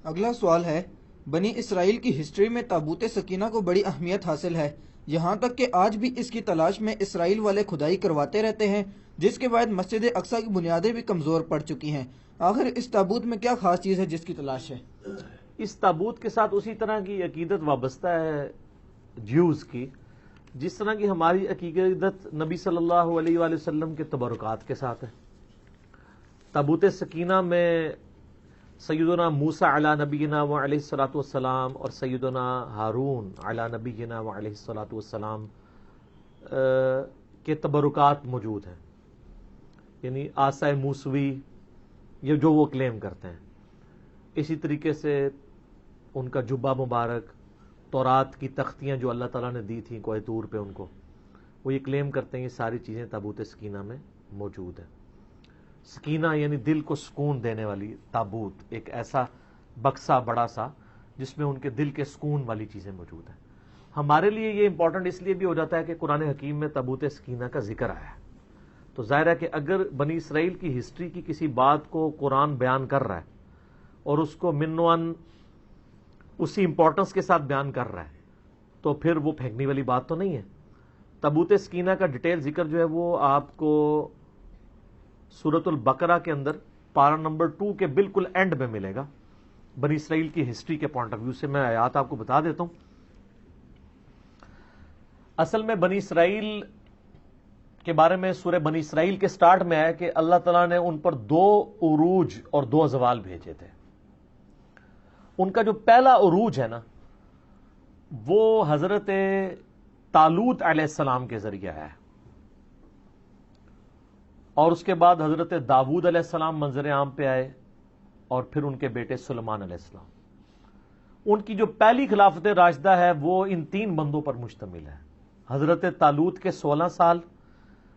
اگلا سوال ہے، بنی اسرائیل کی ہسٹری میں تابوت سکینہ کو بڑی اہمیت حاصل ہے، یہاں تک کہ آج بھی اس کی تلاش میں اسرائیل والے کھدائی کرواتے رہتے ہیں، جس کے بعد مسجد اقصیٰ کی بنیادیں بھی کمزور پڑ چکی ہیں۔ آخر اس تابوت میں کیا خاص چیز ہے جس کی تلاش ہے؟ اس تابوت کے ساتھ اسی طرح کی عقیدت وابستہ ہے جیوز کی، جس طرح کی ہماری عقیدت نبی صلی اللہ علیہ وآلہ وسلم کے تبرکات کے ساتھ ہے۔ تابوت سکینہ میں سیدنا موسیٰ علی نبینا و علیہ الصلوۃ والسلام اور سیدنا ہارون علی نبینا و علیہ الصلوۃ والسلام کے تبرکات موجود ہیں، یعنی عصا موسوی، یہ جو وہ کلیم کرتے ہیں۔ اسی طریقے سے ان کا جبہ مبارک، تورات کی تختیاں جو اللہ تعالیٰ نے دی تھیں کوہ طور پہ ان کو، وہ یہ کلیم کرتے ہیں یہ ساری چیزیں تابوت سکینہ میں موجود ہیں۔ سکینہ یعنی دل کو سکون دینے والی تابوت، ایک ایسا بکسا بڑا سا جس میں ان کے دل کے سکون والی چیزیں موجود ہیں۔ ہمارے لیے یہ امپورٹنٹ اس لیے بھی ہو جاتا ہے کہ قرآن حکیم میں تابوت سکینہ کا ذکر آیا ہے، تو ظاہر ہے کہ اگر بنی اسرائیل کی ہسٹری کی کسی بات کو قرآن بیان کر رہا ہے اور اس کو منوان اسی امپورٹنس کے ساتھ بیان کر رہا ہے تو پھر وہ پھینکنے والی بات تو نہیں ہے۔ تابوت سکینہ کا ڈیٹیل ذکر جو ہے وہ آپ کو سورۃ البقرہ کے اندر پارہ نمبر 2 کے بالکل اینڈ میں ملے گا۔ بنی اسرائیل کی ہسٹری کے پوائنٹ آف ویو سے میں آیات آپ کو بتا دیتا ہوں۔ اصل میں بنی اسرائیل کے بارے میں سورہ بنی اسرائیل کے سٹارٹ میں ہے کہ اللہ تعالیٰ نے ان پر 2 عروج اور 2 زوال بھیجے تھے۔ ان کا جو پہلا عروج ہے نا، وہ حضرت طالوت علیہ السلام کے ذریعے ہے، اور اس کے بعد حضرت داؤد علیہ السلام منظر عام پہ آئے، اور پھر ان کے بیٹے سلیمان علیہ السلام۔ ان کی جو پہلی خلافت راشدہ ہے وہ ان 3 بندوں پر مشتمل ہے، حضرت طالوت کے 16 سال،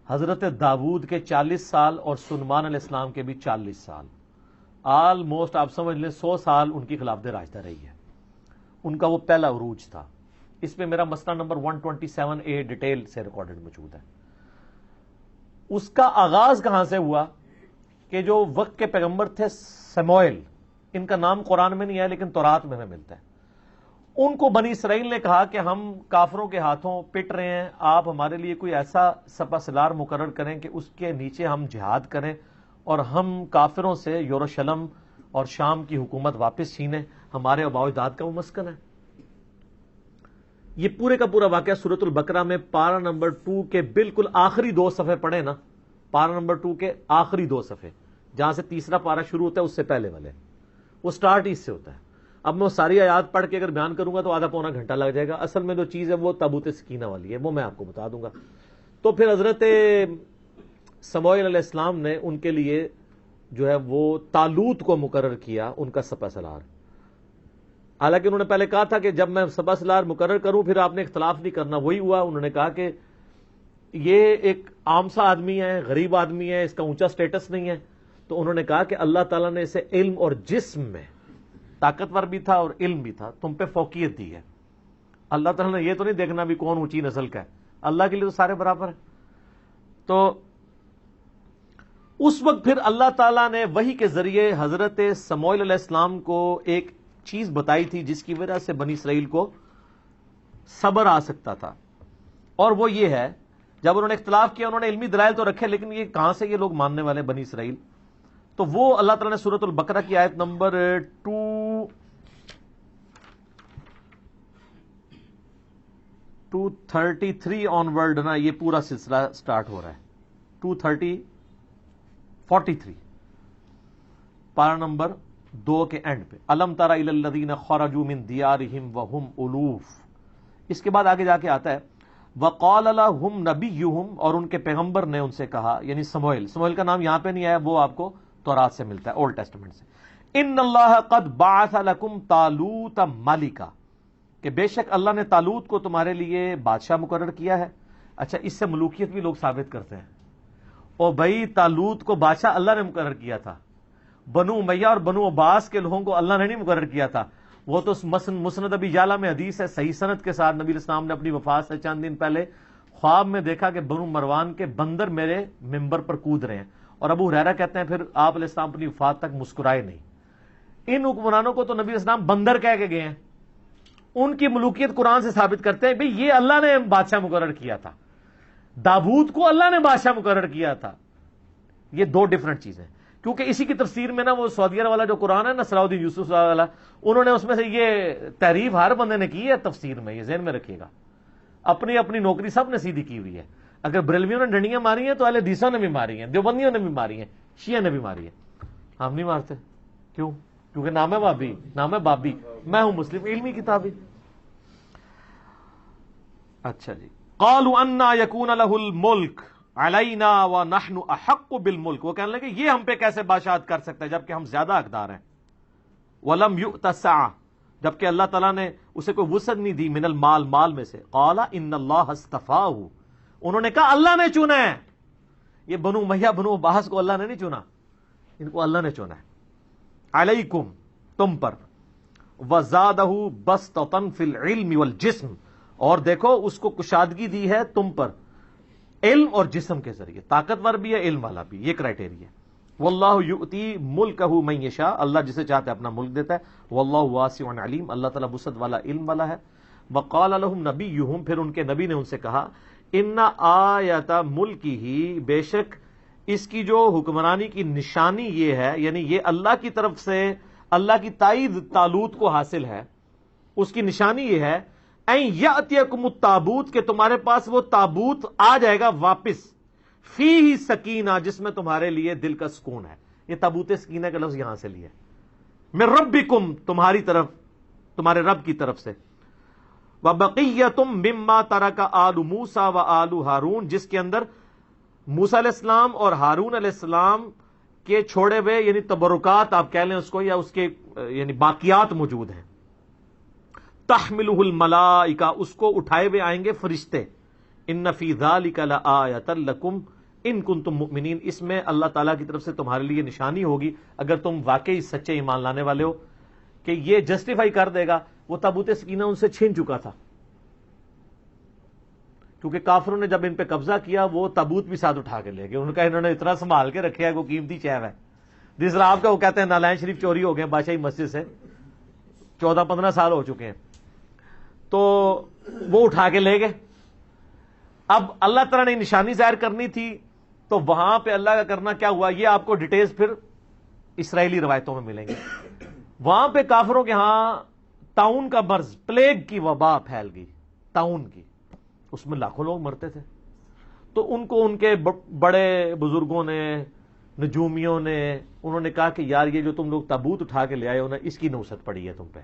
حضرت داؤد کے 40 سال، اور سلیمان علیہ السلام کے بھی 40 سال۔ آلموسٹ آپ سمجھ لیں 100 سال ان کی خلافت راشدہ رہی ہے۔ ان کا وہ پہلا عروج تھا۔ اس میں میرا مسئلہ نمبر 127A ڈیٹیل سے ریکارڈڈ موجود ہے۔ اس کا آغاز کہاں سے ہوا کہ جو وقت کے پیغمبر تھے سموئیل، ان کا نام قرآن میں نہیں ہے لیکن تورات میں ہمیں ملتا ہے، ان کو بنی اسرائیل نے کہا کہ ہم کافروں کے ہاتھوں پٹ رہے ہیں، آپ ہمارے لیے کوئی ایسا سپہ سالار مقرر کریں کہ اس کے نیچے ہم جہاد کریں اور ہم کافروں سے یروشلم اور شام کی حکومت واپس چھینیں، ہمارے آباء و اجداد کا وہ مسکن ہے۔ یہ پورے کا پورا واقعہ سورۃ البقرہ میں پارہ نمبر 2 کے بالکل آخری 2 صفحے پڑھیں نا، پارہ نمبر 2 کے آخری 2 صفحے، جہاں سے تیسرا پارہ شروع ہوتا ہے اس سے پہلے والے، وہ سٹارٹ ہی اس سے ہوتا ہے۔ اب میں ساری آیات پڑھ کے اگر بیان کروں گا تو آدھا پونا گھنٹہ لگ جائے گا۔ اصل میں جو چیز ہے وہ تابوت سکینہ والی ہے، وہ میں آپ کو بتا دوں گا۔ تو پھر حضرت سموئیل علیہ السلام نے ان کے لیے جو ہے وہ طالوت کو مقرر کیا ان کا سپہ سالار۔ حالانکہ انہوں نے پہلے کہا تھا کہ جب میں سپہ سالار مقرر کروں پھر آپ نے اختلاف نہیں کرنا، وہی ہوا۔ انہوں نے کہا کہ یہ ایک عام سا آدمی ہے، غریب آدمی ہے، اس کا اونچا سٹیٹس نہیں ہے، تو انہوں نے کہا کہ اللہ تعالیٰ نے اسے علم اور جسم میں طاقتور بھی تھا اور علم بھی تھا، تم پہ فوقیت دی ہے۔ اللہ تعالیٰ نے یہ تو نہیں دیکھنا بھی کون اونچی نسل کا ہے، اللہ کے لیے تو سارے برابر ہیں۔ تو اس وقت پھر اللہ تعالیٰ نے وحی کے ذریعے حضرت سموئیل علیہ السلام کو ایک چیز بتائی تھی جس کی وجہ سے بنی اسرائیل کو صبر آ سکتا تھا، اور وہ یہ ہے جب انہوں نے اختلاف کیا انہوں نے علمی دلائل تو رکھے لیکن یہ کہاں سے یہ لوگ ماننے والے بنی اسرائیل، تو وہ اللہ تعالیٰ نے سورۃ البقرہ کی آیت نمبر 233 آن ورڈ نا، یہ پورا سلسلہ سٹارٹ ہو رہا ہے 243 پارہ نمبر 2 کے اینڈ پہ، الم تر الی الذین خرجوا من دیارہم وہم الوف۔ اس کے بعد آگے جا کے آتا ہے وقال لهم نبیہم، اور ان کے پیغمبر نے ان سے کہا، یعنی سموئیل کا نام یہاں پہ نہیں آیا، وہ آپ کو تورات سے ملتا ہے، اولڈ ٹیسٹمنٹ سے۔ ان اللہ قد بعث لکم طالوت ملکا، کہ بے شک اللہ نے طالوت کو تمہارے لیے بادشاہ مقرر کیا ہے۔ اچھا، اس سے ملوکیت بھی لوگ ثابت کرتے ہیں، او بھائی طالوت کو بادشاہ اللہ نے مقرر کیا تھا، بنو امیہ اور بنو عباس کے لوگوں کو اللہ نے نہیں مقرر کیا تھا۔ وہ تو مسند ابی یعلا میں حدیث ہے صحیح سند کے ساتھ، نبی علیہ السلام نے اپنی وفات سے چند دن پہلے خواب میں دیکھا کہ بنو مروان کے بندر میرے ممبر پر کود رہے ہیں، اور ابو ہریرہ کہتے ہیں پھر آپ علیہ السلام اپنی وفات تک مسکرائے نہیں۔ ان حکمرانوں کو تو نبی اسلام بندر کہہ کے گئے ہیں. ان کی ملوکیت قرآن سے ثابت کرتے ہیں بھئی یہ اللہ نے بادشاہ مقرر کیا تھا، داؤد کو اللہ نے بادشاہ مقرر کیا تھا. یہ دو ڈیفرنٹ چیزیں. کیونکہ اسی کی تفسیر میں نا وہ سعودیہ والا جو قرآن ہے نا، صلاح الدین یوسف والا، انہوں نے اس میں سے یہ تعریف ہر بندے نے کی ہے تفسیر میں. یہ ذہن میں رکھیے گا، اپنی اپنی نوکری سب نے سیدھی کی ہوئی ہے. اگر بریلویوں نے ڈنڈیاں ماری ہیں تو اہل حدیثوں نے بھی ماری ہیں، دیوبندیوں نے بھی ماری ہیں، شیعہ نے بھی ماری ہے. ہم نہیں مارتے. کیوں؟ کیونکہ نام ہے بابی، نام ہے بابی، میں ہوں مسلم، علمی کتابی. اچھا جی. قالوا انا یکون لہ الملک علینا ونحن احق بالملک. وہ کہنے لگے یہ ہم پہ کیسے بادشاہت کر سکتا ہے جبکہ ہم زیادہ حقدار ہیں. ولم یؤت سعہ، جبکہ اللہ تعالیٰ نے اسے کوئی وسعت نہیں دی، من المال، مال میں سے. قال ان اللہ اصطفاہ، انہوں نے کہا اللہ نے چنا ہے. یہ بنو امیہ بنو عباس کو اللہ نے نہیں چنا، ان کو اللہ نے چنا ہے. علیکم، تم پر. وزادہ بسطۃ فی العلم والجسم، اور دیکھو اس کو کشادگی دی ہے تم پر علم اور جسم کے ذریعے. طاقتور بھی ہے، علم والا بھی، یہ کرائٹیریا. واللہ یؤتی ملکہ من یشاء، اللہ جسے چاہتا ہے اپنا ملک دیتا ہے. واللہ واسع علیم، اللہ تعالیٰ وسعت والا، علم والا ہے. وقال لهم نبیہم، پھر ان کے نبی نے ان سے کہا، ان آیت ملکہ، بے شک اس کی جو حکمرانی کی نشانی یہ ہے، یعنی یہ اللہ کی طرف سے اللہ کی تائید طالوت کو حاصل ہے، اس کی نشانی یہ ہے این یاتیکم التابوت، کہ تمہارے پاس وہ تابوت آ جائے گا واپس، فیہ سکینہ، جس میں تمہارے لیے دل کا سکون ہے. یہ تابوت سکینہ کا لفظ یہاں سے لیا من ربکم، تمہاری طرف، تمہارے رب کی طرف سے. وبقیتم مما ترک آل موسیٰ و آل ہارون، جس کے اندر موسیٰ علیہ السلام اور ہارون علیہ السلام کے چھوڑے ہوئے یعنی تبرکات آپ کہہ لیں اس کو، یا اس کے یعنی باقیات موجود ہیں. تحملہ الملائکہ، اس کو اٹھائے ہوئے آئیں گے فرشتے. ان فی ذلک لآیۃ لکم ان کنتم مؤمنین، اس میں اللہ تعالیٰ کی طرف سے تمہارے لیے نشانی ہوگی اگر تم واقعی سچے ایمان لانے والے ہو. کہ یہ جسٹیفائی کر دے گا وہ تابوت سکینہ ان سے چھین چکا تھا، کیونکہ کافروں نے جب ان پہ قبضہ کیا وہ تابوت بھی ساتھ اٹھا کے لے گئے. ان کا انہوں نے اتنا سنبھال کے رکھا ہے کہ قیمتی چیز ہے. جس طرح آپ کا وہ کہتے ہیں نالائن شریف چوری ہو گئے بادشاہی مسجد سے 14-15 سال ہو چکے ہیں، تو وہ اٹھا کے لے گئے. اب اللہ تعالیٰ نے نشانی ظاہر کرنی تھی تو وہاں پہ اللہ کا کرنا کیا ہوا، یہ آپ کو ڈیٹیلز پھر اسرائیلی روایتوں میں ملیں گے. وہاں پہ کافروں کے ہاں طاعون کا مرض، پلیگ کی وبا پھیل گئی، طاعون کی، اس میں لاکھوں لوگ مرتے تھے. تو ان کو ان کے بڑے بزرگوں نے، نجومیوں نے، انہوں نے کہا کہ یار یہ جو تم لوگ تابوت اٹھا کے لے آئے ہو نا، اس کی نوست پڑی ہے تم پہ،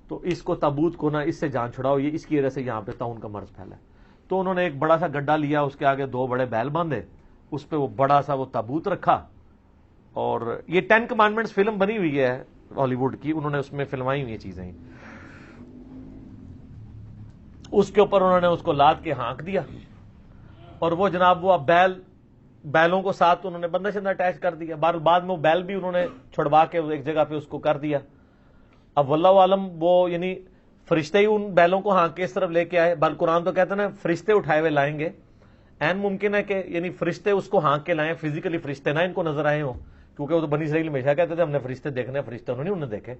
تو اس کو تابوت کو نا اس سے جان چھڑاؤ، یہ اس کی وجہ سے یہاں پہ طاعون کا مرض پھیلا ہے. تو انہوں نے ایک بڑا سا گڈھا لیا، اس کے آگے 2 بڑے بیل باندھے، اس پہ وہ بڑا سا وہ تابوت رکھا. اور یہ 10 کمانڈمنٹس فلم بنی ہوئی ہے ہالی ووڈ کی، انہوں نے اس میں فلمائی ہوئی چیزیں. اس کے اوپر انہوں نے اس کو لاد کے ہانک دیا، اور وہ جناب وہ اب بیلوں کو ساتھ انہوں نے بندہ شندہ اٹیچ کر دیا. بعد میں وہ بیل بھی انہوں نے چھڑوا کے ایک جگہ پہ اس کو کر دیا. اب واللہ عالم وہ یعنی فرشتے ہی ان بیلوں کو ہانک کے اس طرف لے کے آئے. بل قرآن تو کہتے ہیں نا فرشتے اٹھائے ہوئے لائیں گے. این ممکن ہے کہ یعنی فرشتے اس کو ہانک کے لائیں، فزیکلی فرشتے نہ ان کو نظر آئے ہوں، کیونکہ وہ تو بنی اسرائیل ہمیشہ کہتے تھے ہم نے فرشتے دیکھنے، فرشتے انہوں نے دیکھے.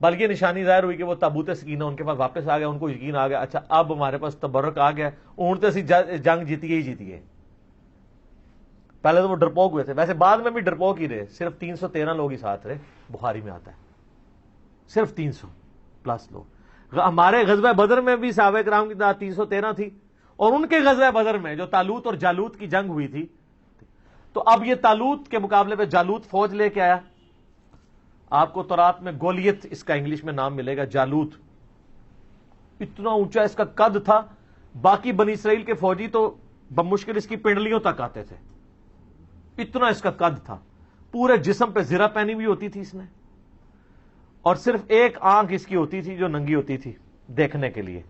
بلکہ نشانی ظاہر ہوئی کہ وہ تابوت سکینہ ان کے پاس واپس آ گیا، ان کو یقین آ گیا اچھا اب ہمارے پاس تبرک آ گیا، اونٹتے اسی جنگ جیتی گئی. پہلے تو وہ ڈرپوک ہوئے تھے، ویسے بعد میں بھی ڈرپوک ہی رہے. صرف 313 لوگ ہی ساتھ رہے، بخاری میں آتا ہے صرف 300+ لوگ. ہمارے غزوہ بدر میں بھی صحابہ کرام کی تعداد 313 تھی، اور ان کے غزوہ بدر میں جو طالوت اور جالوت کی جنگ ہوئی تھی، تو اب یہ طالوت کے مقابلے پہ جالوت فوج لے کے آیا. آپ کو تورات میں گولیت اس کا انگلش میں نام ملے گا. جالوت اتنا اونچا اس کا قد تھا، باقی بنی اسرائیل کے فوجی تو بمشکل اس کی پنڈلیوں تک آتے تھے، اتنا اس کا قد تھا. پورے جسم پہ زرہ پہنی ہوئی ہوتی تھی اس نے، اور صرف ایک آنکھ اس کی ہوتی تھی جو ننگی ہوتی تھی دیکھنے کے لیے،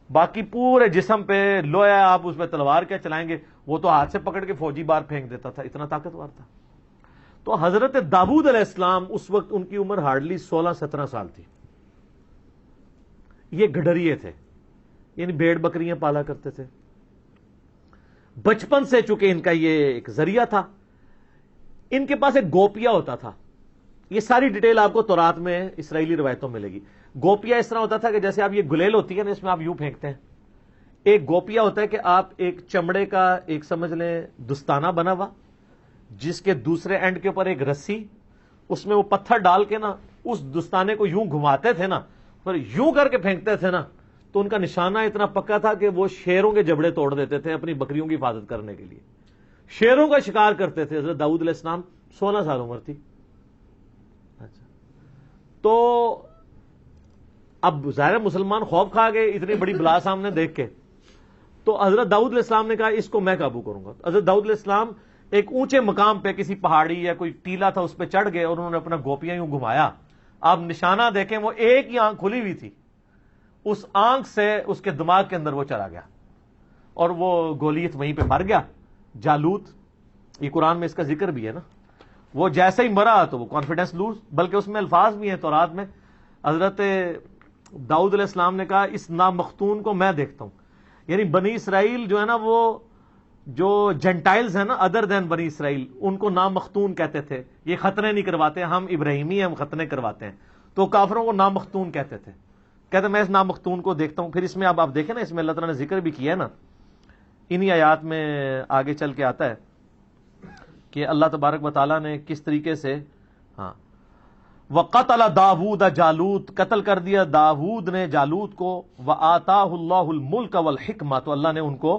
باقی پورے جسم پہ لویا. آپ اس پہ تلوار کیا چلائیں گے، وہ تو ہاتھ سے پکڑ کے فوجی بار پھینک دیتا تھا، اتنا طاقتور تھا. تو حضرت داؤد علیہ السلام اس وقت ان کی عمر ہارڈلی 16-17 سال تھی. یہ گڈریے تھے، یعنی بھیڑ بکریاں پالا کرتے تھے. بچپن سے چونکہ ان کا یہ ایک ذریعہ تھا، ان کے پاس ایک گوپیا ہوتا تھا. یہ ساری ڈیٹیل آپ کو تورات میں اسرائیلی روایتوں میں ملے گی. گوپیا اس طرح ہوتا تھا کہ جیسے آپ یہ گلیل ہوتی ہے نا، اس میں آپ یوں پھینکتے ہیں. ایک گوپیا ہوتا ہے کہ آپ ایک چمڑے کا ایک سمجھ لیں دستانہ بنا ہوا، جس کے دوسرے اینڈ کے اوپر ایک رسی، اس میں وہ پتھر ڈال کے نا اس دستانے کو یوں گھماتے تھے نا، پر یوں کر کے پھینکتے تھے نا، تو ان کا نشانہ اتنا پکا تھا کہ وہ شیروں کے جبڑے توڑ دیتے تھے اپنی بکریوں کی حفاظت کرنے کے لیے. شیروں کا شکار کرتے تھے. حضرت داؤد علیہ السلام 16 سال عمر تھی. اچھا، تو اب ظاہر مسلمان خوف کھا گئے اتنی بڑی بلا سامنے دیکھ کے. تو حضرت داؤد علیہ السلام نے کہا اس کو میں قابو کروں گا. حضرت داؤد علیہ السلام ایک اونچے مقام پہ کسی پہاڑی یا کوئی ٹیلا تھا اس پہ چڑھ گئے اور انہوں نے اپنا گوپیاں یوں گھمایا. آپ نشانہ دیکھیں وہ ایک ہی آنکھ کھلی ہوئی تھی، اس آنکھ سے اس کے دماغ کے اندر وہ چلا گیا اور وہ گولیت وہیں پہ مر گیا. جالوت، یہ قرآن میں اس کا ذکر بھی ہے نا، وہ جیسے ہی مرا تو وہ کانفیڈنس لوز، بلکہ اس میں الفاظ بھی ہیں تورات میں. حضرت داؤد علیہ السلام نے کہا اس نامختون کو میں دیکھتا ہوں. یعنی بنی اسرائیل جو ہے نا، وہ جو جنٹائلز ہیں نا ادر دین بنی اسرائیل، ان کو نامختون کہتے تھے. یہ ختنے نہیں کرواتے، ہم ابراہیمی ہم ختنے کرواتے ہیں، تو کافروں کو نامختون کہتے تھے. کہتے میں اس نامختون کو دیکھتا ہوں. پھر اس میں اب آپ دیکھیں نا، اس میں اللہ تعالیٰ نے ذکر بھی کیا ہے نا، انہی آیات میں آگے چل کے آتا ہے کہ اللہ تبارک و تعالیٰ نے کس طریقے سے وَقَتَلَ داوود جالوت، قتل کر دیا داود نے جالوت کو. وَآتَاهُ اللَّهُ الْمُلْكَ وَالْحِكْمَةَ، تو اللہ نے ان کو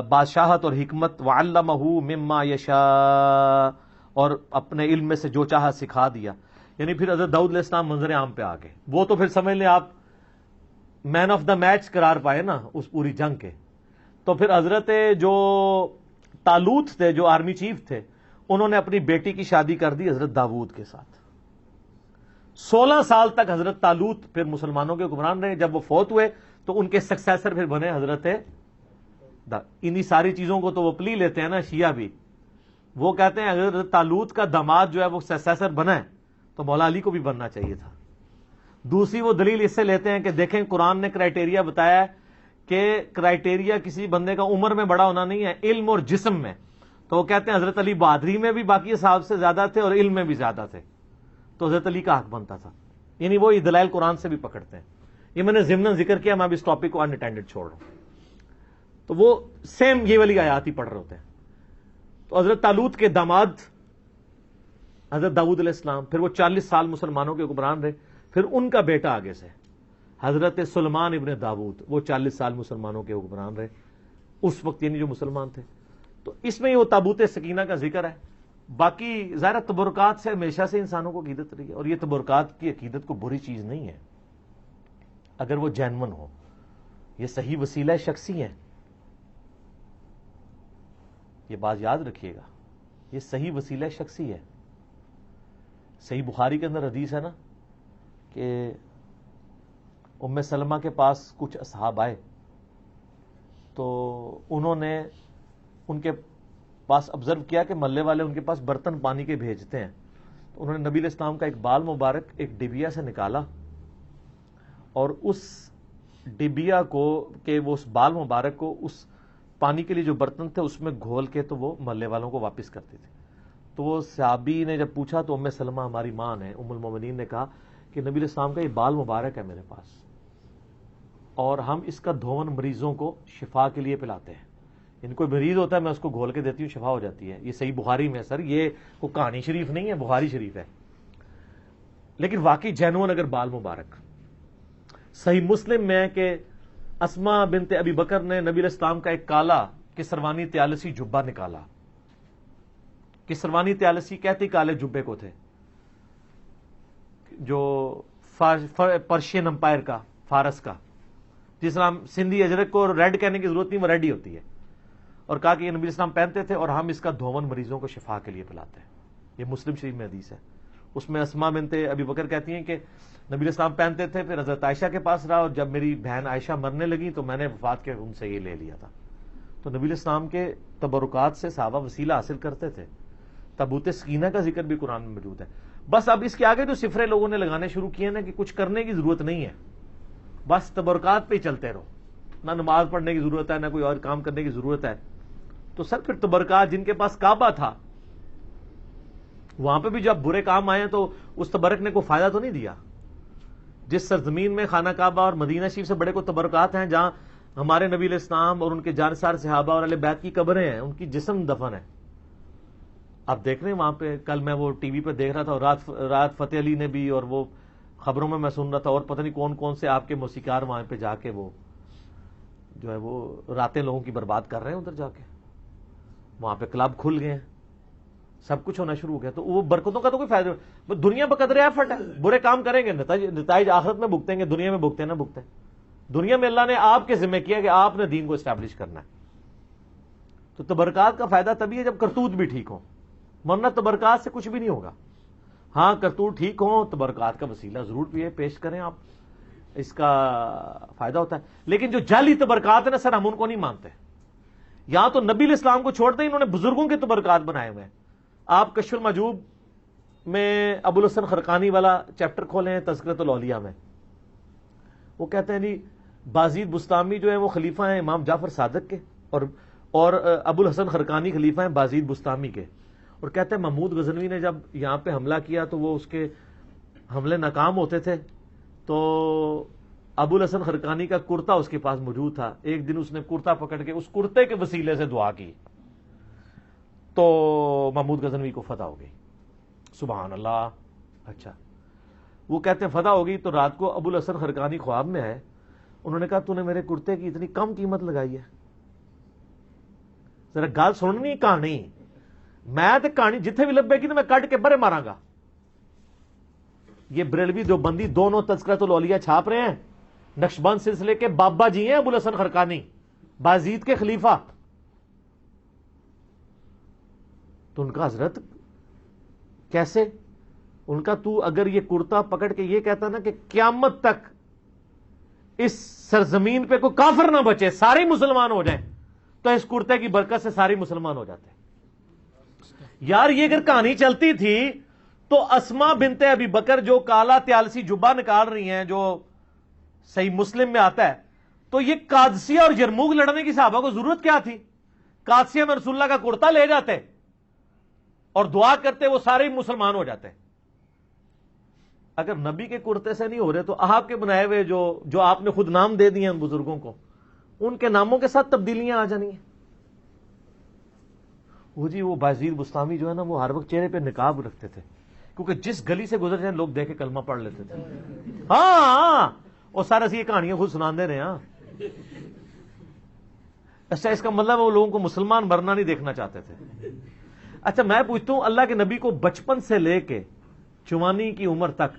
بادشاہت اور حکمت. وَعَلَّمَهُ مِمَّا يَشَاءُ، اور اپنے علم میں سے جو چاہا سکھا دیا. یعنی پھر حضرت داؤد علیہ السلام منظر عام پہ آ گئے. وہ تو پھر سمجھ لیں آپ مین آف دا میچ قرار پائے نا اس پوری جنگ کے. تو پھر حضرت جو طالوت تھے، جو آرمی چیف تھے، انہوں نے اپنی بیٹی کی شادی کر دی حضرت داود کے ساتھ. 16 سال تک حضرت طالوت پھر مسلمانوں کے حکمران رہے. جب وہ فوت ہوئے تو ان کے سکسیسر پھر بنے حضرت انہی ساری چیزوں کو تو وہ پلی لیتے ہیں نا شیعہ بھی. وہ کہتے ہیں حضرت طالوت کا داماد جو ہے وہ سکسیسر بنا ہے تو مولا علی کو بھی بننا چاہیے تھا. دوسری وہ دلیل اس سے لیتے ہیں کہ دیکھیں قرآن نے کرائٹیریا بتایا ہے کہ کرائٹیریا کسی بندے کا عمر میں بڑا ہونا نہیں ہے، علم اور جسم میں. تو وہ کہتے ہیں حضرت علی بہادری میں بھی باقی صاحب سے زیادہ تھے اور علم میں بھی زیادہ تھے، تو حضرت علی کا حق بنتا تھا. یعنی وہ دلائل قرآن سے بھی پکڑتے ہیں. یہ میں نے ضمن ذکر کیا، میں اب اس ٹاپک کو انٹینڈڈ چھوڑ رہا ہوں. تو وہ سیم یہ والی آیات ہی پڑھ رہے ہوتے ہیں. تو حضرت طالوت کے داماد حضرت داؤد علیہ السلام، پھر وہ 40 سال مسلمانوں کے حکمران رہے. پھر ان کا بیٹا آگے سے حضرت سلیمان ابن داود، وہ 40 سال مسلمانوں کے حکمران رہے اس وقت، یعنی جو مسلمان تھے. تو اس میں وہ تابوت سکینہ کا ذکر ہے. باقی ظاہر تبرکات سے ہمیشہ سے انسانوں کو عقیدت رہی ہے، اور یہ تبرکات کی عقیدت کو بری چیز نہیں ہے اگر وہ جینون ہو. یہ صحیح وسیلہ شخصی ہے، یہ بات یاد رکھیے گا، یہ صحیح وسیلہ شخصی ہے. صحیح بخاری کے اندر حدیث ہے نا کہ ام سلمہ کے پاس کچھ اصحاب آئے تو انہوں نے ان کے پاس آبزرو کیا کہ محلے والے ان کے پاس برتن پانی کے بھیجتے ہیں. تو انہوں نے نبی علیہ السلام کا ایک بال مبارک ایک ڈبیا سے نکالا اور اس ڈبیا کو کہ وہ اس بال مبارک کو اس پانی کے لیے جو برتن تھے اس میں گھول کے تو وہ محلے والوں کو واپس کرتے تھے. تو وہ صحابی نے جب پوچھا تو ام سلمہ ہماری ماں نے، ام المومنین نے کہا کہ نبی علیہ السلام کا یہ بال مبارک ہے میرے پاس، اور ہم اس کا دھون مریضوں کو شفا کے لیے پلاتے ہیں. ان کوئی مریض ہوتا ہے میں اس کو گھول کے دیتی ہوں، شفا ہو جاتی ہے. یہ صحیح بخاری میں ہے سر، یہ کوئی کہانی شریف نہیں ہے، بخاری شریف ہے. لیکن واقعی جینون اگر بال مبارک. صحیح مسلم میں کہ اسما بنت ابی بکر نے نبی علیہ السلام کا ایک کالا کسروانی طیالسی جبہ نکالا. کسروانی طیالسی کہتے کالے جبے کو تھے جو پرشین امپائر کا، فارس کا، جس طرح سندھی اجرک کو ریڈ کہنے کی ضرورت نہیں، وہ ریڈ ہی ہوتی ہے. اور کہا کہ یہ نبی اسلام پہنتے تھے اور ہم اس کا دھون مریضوں کو شفا کے لیے پلاتے ہیں. یہ مسلم شریف میں حدیث ہے. اس میں اسما بنت ابی بکر کہتی ہیں کہ نبی اسلام پہنتے تھے، پھر حضرت عائشہ کے پاس رہا، اور جب میری بہن عائشہ مرنے لگی تو میں نے وفات کے ان سے یہ لے لیا تھا. تو نبی اسلام کے تبرکات سے صحابہ وسیلہ حاصل کرتے تھے. تابوت سکینہ کا ذکر بھی قرآن میں موجود ہے. بس اب اس کے آگے جو صفرے لوگوں نے لگانے شروع کیے نا کہ کچھ کرنے کی ضرورت نہیں ہے، بس تبرکات پہ ہی چلتے رہو، نہ نماز پڑھنے کی ضرورت ہے، نہ کوئی اور کام کرنے کی ضرورت ہے. تو سر پھر تبرکات جن کے پاس کعبہ تھا وہاں پہ بھی جب برے کام آئے تو اس تبرک نے کوئی فائدہ تو نہیں دیا. جس سرزمین میں خانہ کعبہ اور مدینہ شریف سے بڑے کو تبرکات ہیں، جہاں ہمارے نبی علیہ السلام اور ان کے جانثار صحابہ اور اہل بیت کی قبریں ہیں، ان کی جسم دفن ہے. آپ دیکھ رہے ہیں وہاں پہ، کل میں وہ ٹی وی پہ دیکھ رہا تھا، اور رات فتح علی نے بھی، اور وہ خبروں میں سن رہا تھا، اور پتہ نہیں کون کون سے آپ کے موسیقار وہاں پہ جا کے وہ جو ہے وہ راتیں لوگوں کی برباد کر رہے ہیں. ادھر جا کے وہاں پہ کلب کھل گئے ہیں، سب کچھ ہونا شروع ہو گیا. تو وہ برکتوں کا تو کوئی فائدہ نہیں. دنیا پہ قدر ایفٹ ہے، برے کام کریں گے نتائج آخرت میں بھگتیں گے، دنیا میں بھگتے نہ بھگتے. دنیا میں اللہ نے آپ کے ذمہ کیا کہ آپ نے دین کو اسٹیبلش کرنا ہے. تو تبرکات کا فائدہ تبھی ہے جب کرتوت بھی ٹھیک ہو، ورنہ تبرکات سے کچھ بھی نہیں ہوگا. ہاں کرتوت ٹھیک ہو، تبرکات کا وسیلہ ضرور پیش کریں آپ، اس کا فائدہ ہوتا ہے. لیکن جو جعلی تبرکات ہے نا سر، ہم ان کو نہیں مانتے. یہاں تو نبی علیہ السلام کو چھوڑ دیں، انہوں نے بزرگوں کے تبرکات بنائے ہوئے ہیں. آپ کشف المحجوب میں ابو الحسن خرقانی والا چیپٹر کھولیں تذکرۃ الاولیاء میں، وہ کہتے ہیں جی بازید بستامی جو ہے وہ خلیفہ ہیں امام جعفر صادق کے، اور ابو الحسن خرقانی خلیفہ ہیں بازید بستامی کے. اور کہتے ہیں محمود غزنوی نے جب یہاں پہ حملہ کیا تو وہ اس کے حملے ناکام ہوتے تھے، تو ابو الحسن خرقانی کا کرتا اس کے پاس موجود تھا. ایک دن اس نے کرتا پکڑ کے اس کرتے کے وسیلے سے دعا کی تو محمود غزنوی کو فتح ہو گئی. سبحان اللہ. اچھا، وہ کہتے ہیں فتح ہو گئی تو رات کو ابو الحسن خرقانی خواب میں آئے. انہوں نے کہا تو نے میرے کرتے کی اتنی کم قیمت لگائی ہے. ذرا گال سننی کہانی، میں تو کہانی جتنے بھی لبے گی تو میں کٹ کے برے ماراں گا. یہ بریلوی دیوبندی دونوں تذکرۃ الاولیاء چھاپ رہے ہیں. نقشبند سلسلے کے بابا جی ہیں ابو الحسن خرقانی، بازید کے خلیفہ. تو ان کا حضرت کیسے، ان کا تو اگر یہ کرتا پکڑ کے یہ کہتا نا کہ قیامت تک اس سرزمین پہ کوئی کافر نہ بچے، سارے مسلمان ہو جائیں، تو اس کرتے کی برکت سے سارے مسلمان ہو جاتے. یار یہ اگر کہانی چلتی تھی تو اسما بنت ابی بکر جو کالا تیالسی جبہ نکال رہی ہیں، جو صحیح مسلم میں آتا ہے، تو یہ قادسیہ اور یرموک لڑنے کی صحابہ کو ضرورت کیا تھی؟ قادسیہ میں رسول اللہ کا کرتا لے جاتے اور دعا کرتے، وہ سارے مسلمان ہو جاتے. اگر نبی کے کرتے سے نہیں ہو رہے تو آپ کے بنائے ہوئے جو آپ نے خود نام دے دیے ہیں بزرگوں کو، ان کے ناموں کے ساتھ تبدیلیاں آ جانی ہیں. وہ جی وہ بازید بستامی جو ہے نا، وہ ہر وقت چہرے پہ نقاب رکھتے تھے، کیونکہ جس گلی سے گزر جائیں لوگ دیکھ کے کلمہ پڑھ لیتے تھے. ہاں اور سارا سی یہ کہانیاں خود سنا دے رہے ہیں. اچھا، اس کا مطلب وہ لوگوں کو مسلمان مرنا نہیں دیکھنا چاہتے تھے. اچھا میں پوچھتا ہوں، اللہ کے نبی کو بچپن سے لے کے جوانی کی عمر تک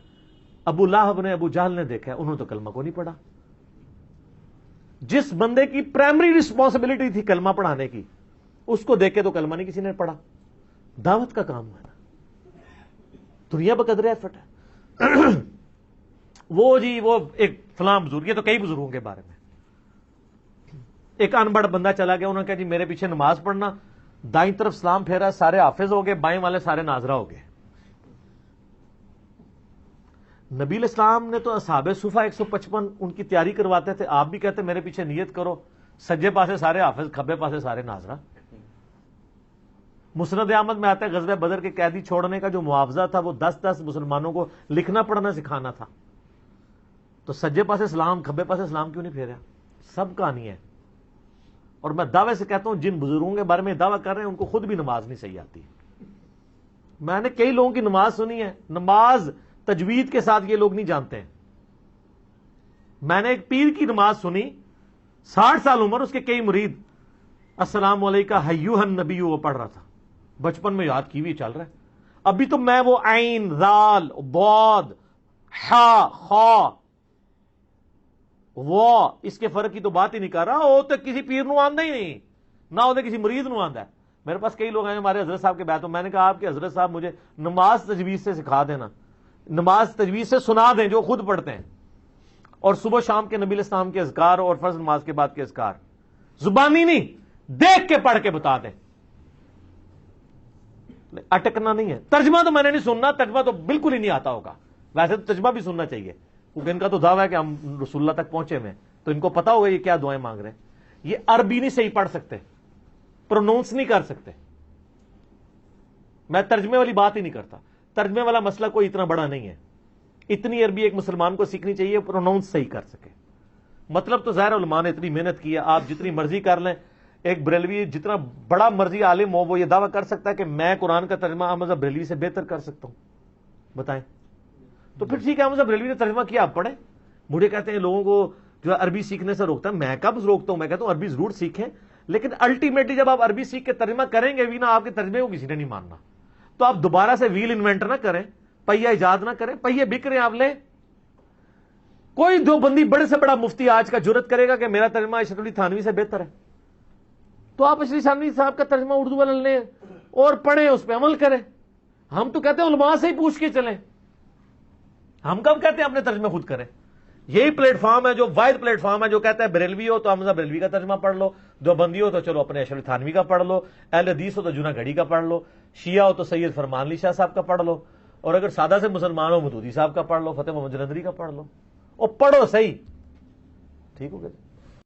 ابو لہب نے، ابو جہل نے دیکھا ہے، انہوں نے تو کلمہ کو نہیں پڑھا. جس بندے کی پرائمری رسپانسبلٹی تھی کلمہ پڑھانے کی، اس کو دیکھ کے تو کلمہ نہیں کسی نے پڑھا. دعوت کا کام ہے نا، دنیا بقدر ایفٹ ہے. وہ جی وہ ایک فلاں بزرگ، یہ تو کئی بزرگوں کے بارے میں، ایک ان پڑھ بندہ چلا گیا، انہوں نے کہا جی میرے پیچھے نماز پڑھنا، دائیں طرف سلام پھیرا، سارے حافظ ہو گئے، بائیں والے سارے ناظرہ ہو گئے. نبی علیہ السلام نے تو اصحاب صفہ 155 ان کی تیاری کرواتے تھے، آپ بھی کہتے میرے پیچھے نیت کرو، سجے پاسے سارے حافظ، کھبے پاسے سارے ناظرہ. مسند احمد میں آتا ہے غزوہ بدر کے قیدی چھوڑنے کا جو معاوضہ تھا وہ 10 مسلمانوں کو لکھنا پڑھنا سکھانا تھا. تو سجے پاسے سلام، کھبے پاسے سلام کیوں نہیں پھیرا؟ سب کہانی ہے. اور میں دعوے سے کہتا ہوں جن بزرگوں کے بارے میں دعویٰ کر رہے ہیں ان کو خود بھی نماز نہیں صحیح آتی. میں نے کئی لوگوں کی نماز سنی ہے، نماز تجوید کے ساتھ یہ لوگ نہیں جانتے ہیں. میں نے ایک پیر کی نماز سنی، 60 سال عمر، اس کے کئی مرید، السلام علیکہ ایھا النبی، وہ پڑھ رہا تھا، بچپن میں یاد کی ہوئی چل رہا ہے. ابھی تو میں وہ عین، ذال، ضاد، حا، خا، وہ اس کے فرق کی تو بات ہی نہیں کر رہا. وہ تو کسی پیر نو آندا ہی نہیں، نہ وہ کسی مرید نو آندا ہے. میرے پاس کئی لوگ ہیں ہمارے حضرت صاحب کے بیعت، میں نے کہا آپ کے حضرت صاحب مجھے نماز تجوید سے سکھا دینا، نماز تجوید سے سنا دیں جو خود پڑھتے ہیں، اور صبح شام کے نبی علیہ السلام کے اذکار اور فرض نماز کے بعد کے اذکار زبانی نہیں، دیکھ کے پڑھ کے بتا دیں. اٹکنا نہیں ہے. ترجمہ تو میں نے نہیں سننا، ترجمہ تو بالکل ہی نہیں آتا ہوگا. ویسے تو ترجمہ بھی سننا چاہیے، کیونکہ ان کا تو دعویٰ ہے کہ ہم رسول اللہ تک پہنچے ہوئے ہیں، تو ان کو پتا ہوگا یہ کیا دعائیں مانگ رہے ہیں. یہ عربی نہیں صحیح پڑھ سکتے، پرونونس نہیں کر سکتے. میں ترجمے والی بات ہی نہیں کرتا. ترجمے والا مسئلہ کوئی اتنا بڑا نہیں ہے. اتنی عربی ایک مسلمان کو سیکھنی چاہیے پروناؤنس صحیح کر سکے. مطلب تو ظاہر علماء نے اتنی محنت کی ہے, آپ جتنی مرضی کر لیں. ایک بریلوی جتنا بڑا مرضی عالم ہو وہ یہ دعویٰ کر سکتا ہے کہ میں قرآن کا ترجمہ احمد صاحب بریلوی سے بہتر کر سکتا ہوں. بتائیں. تو پھر ٹھیک ہے, احمد صاحب بریلوی نے ترجمہ کیا, آپ پڑھیں. مجھے کہتے ہیں لوگوں کو جو ہے عربی سیکھنے سے روکتا ہے. میں کب روکتا ہوں؟ میں کہتا ہوں عربی ضرور سیکھیں, لیکن الٹیمیٹلی جب آپ عربی سیکھ کے ترجمہ کریں گے بھی نا, آپ کے ترجمے کو کسی نے نہیں ماننا. تو آپ دوبارہ سے ویل انوینٹ نہ کریں, پہیہ ایجاد نہ کریں. پہیے بک رہے ہیں, آپ لیں. کوئی دو بندی بڑے سے بڑا مفتی آج کا جرت کرے گا کہ میرا ترجمہ اشرف علی تھانوی سے بہتر ہے, تو آپ اشرف تھانوی صاحب کا ترجمہ اردو والا لیں اور پڑھیں, اس پہ عمل کریں. ہم تو کہتے ہیں علماء سے ہی پوچھ کے چلیں. ہم کب کہتے ہیں اپنے ترجمے خود کریں؟ یہی پلیٹ فارم ہے جو واحد پلیٹ فارم ہے جو کہتا ہے بریلوی ہو تو احمد صاحب بریلوی کا ترجمہ پڑھ لو, دو بندی ہو تو چلو اپنے اشرف تھانوی کا پڑھ لو, اہل حدیث ہو تو جناح گھڑی کا پڑھ لو, شیعہ ہو تو سید فرمان علی شاہ صاحب کا پڑھ لو, اور اگر سادہ سے مسلمان ہو مودودی صاحب کا پڑھ لو, فتح محمد جلندری کا پڑھ لو, اور پڑھو صحیح. ٹھیک ہو گیا.